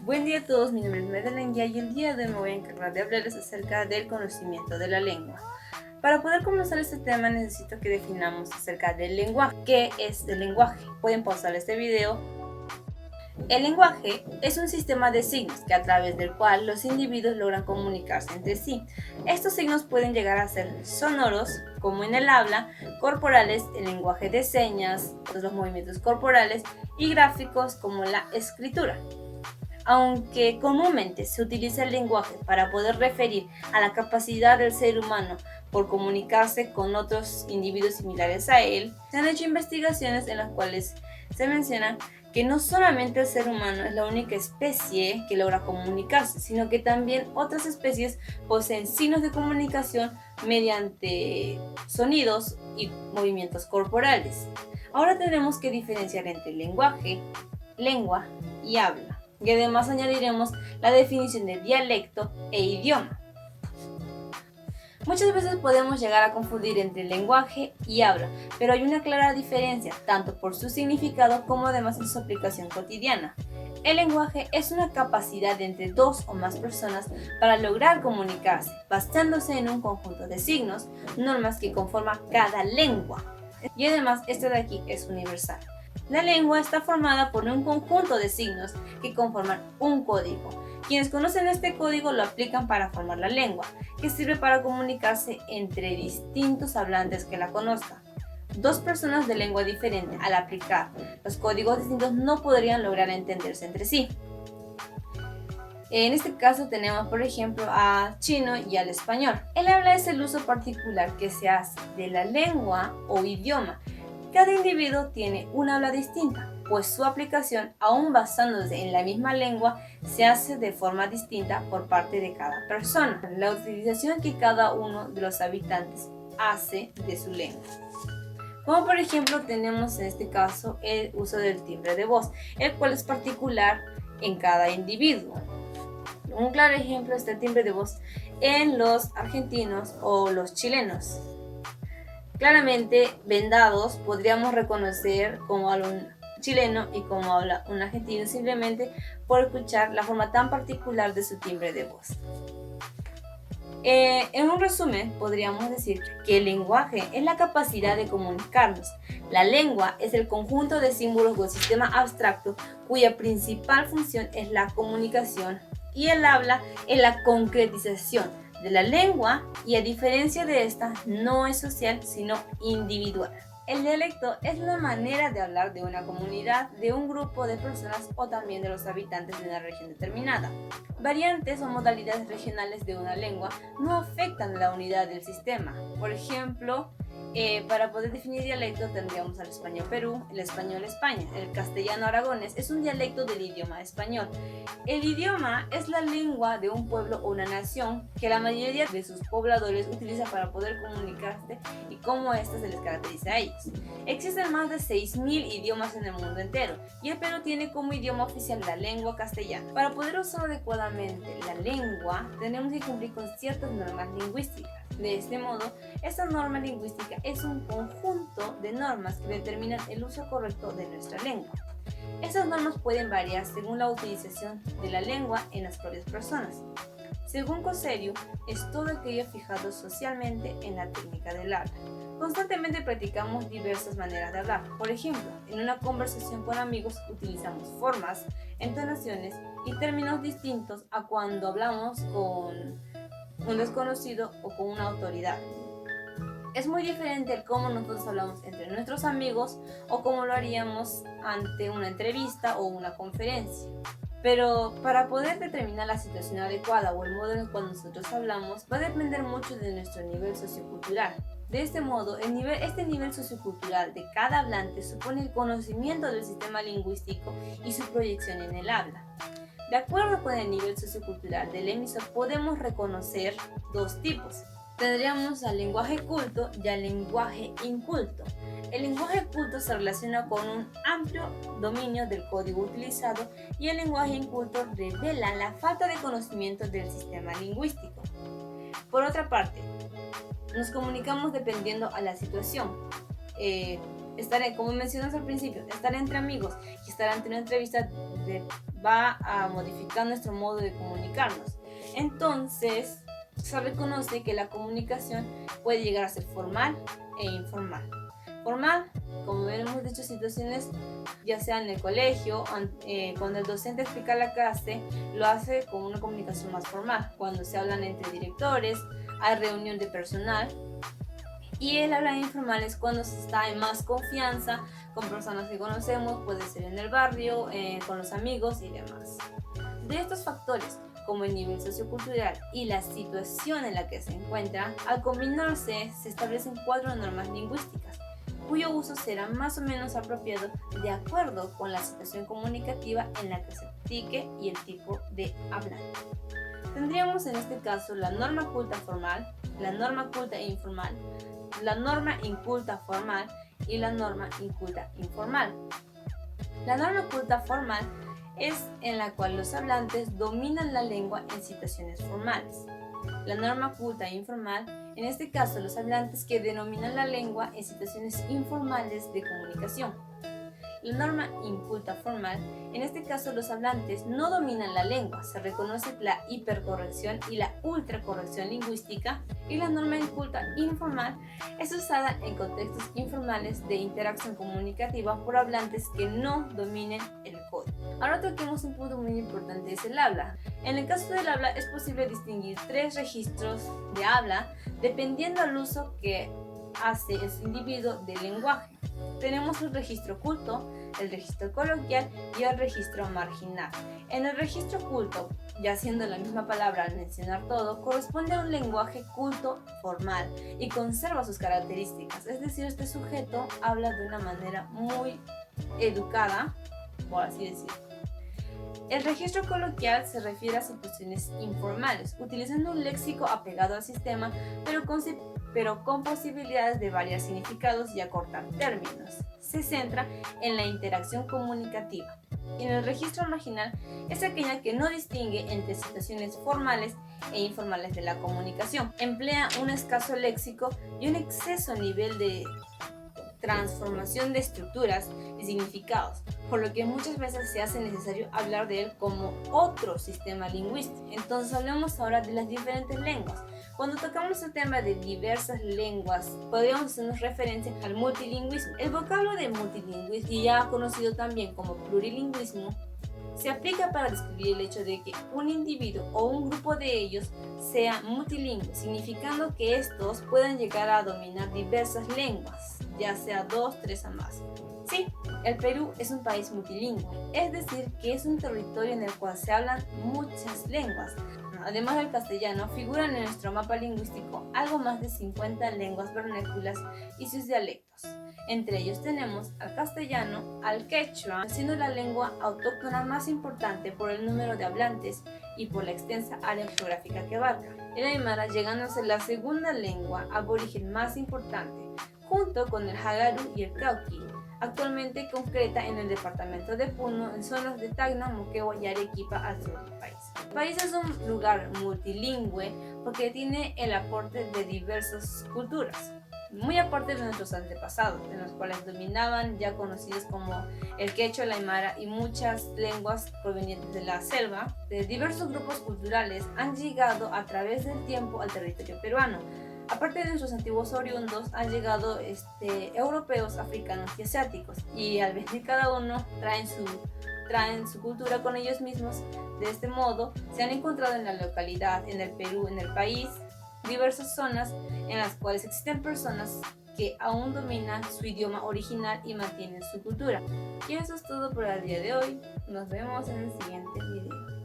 Buen día a todos, mi nombre es Madeleine y el día de hoy me voy a encargar de hablarles acerca del conocimiento de la lengua. Para poder comenzar este tema necesito que definamos acerca del lenguaje. ¿Qué es el lenguaje? Pueden pausar este video. El lenguaje es un sistema de signos que a través del cual los individuos logran comunicarse entre sí. Estos signos pueden llegar a ser sonoros, como en el habla, corporales, el lenguaje de señas, los movimientos corporales, y gráficos como la escritura. Aunque comúnmente se utiliza el lenguaje para poder referir a la capacidad del ser humano por comunicarse con otros individuos similares a él, se han hecho investigaciones en las cuales se menciona que no solamente el ser humano es la única especie que logra comunicarse, sino que también otras especies poseen signos de comunicación mediante sonidos y movimientos corporales. Ahora tenemos que diferenciar entre lenguaje, lengua y habla. Y además añadiremos la definición de dialecto e idioma. Muchas veces podemos llegar a confundir entre lenguaje y habla, pero hay una clara diferencia, tanto por su significado como además en su aplicación cotidiana. El lenguaje es una capacidad de entre dos o más personas para lograr comunicarse, basándose en un conjunto de signos, normas que conforman cada lengua. Y además, este de aquí es universal. La lengua está formada por un conjunto de signos que conforman un código. Quienes conocen este código lo aplican para formar la lengua, que sirve para comunicarse entre distintos hablantes que la conozcan. Dos personas de lengua diferente, al aplicar los códigos distintos, no podrían lograr entenderse entre sí. En este caso tenemos, por ejemplo, al chino y al español. El habla es el uso particular que se hace de la lengua o idioma. Cada individuo tiene un habla distinta, pues su aplicación, aún basándose en la misma lengua, se hace de forma distinta por parte de cada persona. La utilización que cada uno de los habitantes hace de su lengua. Como por ejemplo tenemos en este caso el uso del timbre de voz, el cual es particular en cada individuo. Un claro ejemplo es el timbre de voz en los argentinos o los chilenos. Claramente, vendados, podríamos reconocer cómo habla un chileno y cómo habla un argentino simplemente por escuchar la forma tan particular de su timbre de voz. En un resumen, podríamos decir que el lenguaje es la capacidad de comunicarnos. La lengua es el conjunto de símbolos o sistema abstracto cuya principal función es la comunicación, y el habla es la concretización de la lengua, y a diferencia de esta, no es social sino individual. El dialecto es la manera de hablar de una comunidad, de un grupo de personas o también de los habitantes de una región determinada. Variantes o modalidades regionales de una lengua no afectan la unidad del sistema. Por ejemplo, para poder definir dialecto tendríamos al español Perú, el español España. El castellano aragonés es un dialecto del idioma español. El idioma es la lengua de un pueblo o una nación que la mayoría de sus pobladores utiliza para poder comunicarse y cómo ésta se les caracteriza a ellos. Existen más de 6.000 idiomas en el mundo entero y el Perú tiene como idioma oficial la lengua castellana. Para poder usar adecuadamente la lengua tenemos que cumplir con ciertas normas lingüísticas. De este modo, esta norma lingüística es un conjunto de normas que determinan el uso correcto de nuestra lengua. Estas normas pueden variar según la utilización de la lengua en las propias personas. Según Coserio, es todo aquello fijado socialmente en la técnica del habla. Constantemente practicamos diversas maneras de hablar. Por ejemplo, en una conversación con amigos utilizamos formas, entonaciones y términos distintos a cuando hablamos con un desconocido o con una autoridad. Es muy diferente el cómo nosotros hablamos entre nuestros amigos o cómo lo haríamos ante una entrevista o una conferencia. Pero para poder determinar la situación adecuada o el modo en el cual nosotros hablamos va a depender mucho de nuestro nivel sociocultural. De este modo, este nivel sociocultural de cada hablante supone el conocimiento del sistema lingüístico y su proyección en el habla. De acuerdo con el nivel sociocultural del emisor, podemos reconocer dos tipos. Tendríamos al lenguaje culto y al lenguaje inculto. El lenguaje culto se relaciona con un amplio dominio del código utilizado, y el lenguaje inculto revela la falta de conocimiento del sistema lingüístico. Por otra parte, nos comunicamos dependiendo a la situación. como mencionamos al principio, estar entre amigos y estar ante una entrevista va a modificar nuestro modo de comunicarnos. Entonces, se reconoce que la comunicación puede llegar a ser formal e informal. Formal, como hemos dicho, situaciones ya sea en el colegio, cuando el docente explica la clase, lo hace con una comunicación más formal, cuando se hablan entre directores, hay reunión de personal. Y el habla informal es cuando se está en más confianza con personas que conocemos, puede ser en el barrio, con los amigos y demás. De estos factores, como el nivel sociocultural y la situación en la que se encuentra, al combinarse se establecen 4 normas lingüísticas, cuyo uso será más o menos apropiado de acuerdo con la situación comunicativa en la que se practique y el tipo de hablante. Tendríamos en este caso la norma culta formal, la norma culta e informal, la norma inculta formal y la norma inculta informal. La norma culta formal es en la cual los hablantes dominan la lengua en situaciones formales. La norma culta e informal, en este caso los hablantes que denominan la lengua en situaciones informales de comunicación. La norma inculta formal, en este caso los hablantes no dominan la lengua, se reconoce la hipercorrección y la ultracorrección lingüística, y la norma inculta informal es usada en contextos informales de interacción comunicativa por hablantes que no dominen el código. Ahora toquemos un punto muy importante, es el habla. En el caso del habla es posible distinguir 3 registros de habla dependiendo del uso que hace el individuo del lenguaje. Tenemos el registro culto, el registro coloquial y el registro marginal. En el registro culto, ya siendo la misma palabra al mencionar todo, corresponde a un lenguaje culto formal y conserva sus características, es decir, este sujeto habla de una manera muy educada, por así decirlo. El registro coloquial se refiere a situaciones informales, utilizando un léxico apegado al sistema, pero con posibilidades de variar significados y acortar términos. Se centra en la interacción comunicativa. Y en el registro marginal es aquella que no distingue entre situaciones formales e informales de la comunicación. Emplea un escaso léxico y un exceso nivel de transformación de estructuras y significados, por lo que muchas veces se hace necesario hablar de él como otro sistema lingüístico. Entonces hablemos ahora de las diferentes lenguas. Cuando tocamos el tema de diversas lenguas, podríamos hacernos referencia al multilingüismo. El vocablo de multilingüismo, y ya conocido también como plurilingüismo, se aplica para describir el hecho de que un individuo o un grupo de ellos sea multilingüe, significando que estos puedan llegar a dominar diversas lenguas, ya sea 2, 3 o más. Sí, el Perú es un país multilingüe, es decir, que es un territorio en el cual se hablan muchas lenguas. Además del castellano, figuran en nuestro mapa lingüístico algo más de 50 lenguas vernáculas y sus dialectos. Entre ellos tenemos al castellano, al quechua, siendo la lengua autóctona más importante por el número de hablantes y por la extensa área geográfica que abarca. El aymara llegando a ser la segunda lengua aborigen más importante, junto con el jagaru y el cauqui, actualmente concreta en el departamento de Puno, en zonas de Tacna, Moquegua y Arequipa al sur del país. El país es un lugar multilingüe porque tiene el aporte de diversas culturas, muy aparte de nuestros antepasados, de los cuales dominaban ya conocidos como el quechua, el aymara y muchas lenguas provenientes de la selva. De diversos grupos culturales han llegado a través del tiempo al territorio peruano. Aparte de nuestros antiguos oriundos, han llegado europeos, africanos y asiáticos, y al venir cada uno traen su cultura con ellos mismos. De este modo, se han encontrado en la localidad, en el Perú, en el país, diversas zonas en las cuales existen personas que aún dominan su idioma original y mantienen su cultura. Y eso es todo por el día de hoy. Nos vemos en el siguiente video.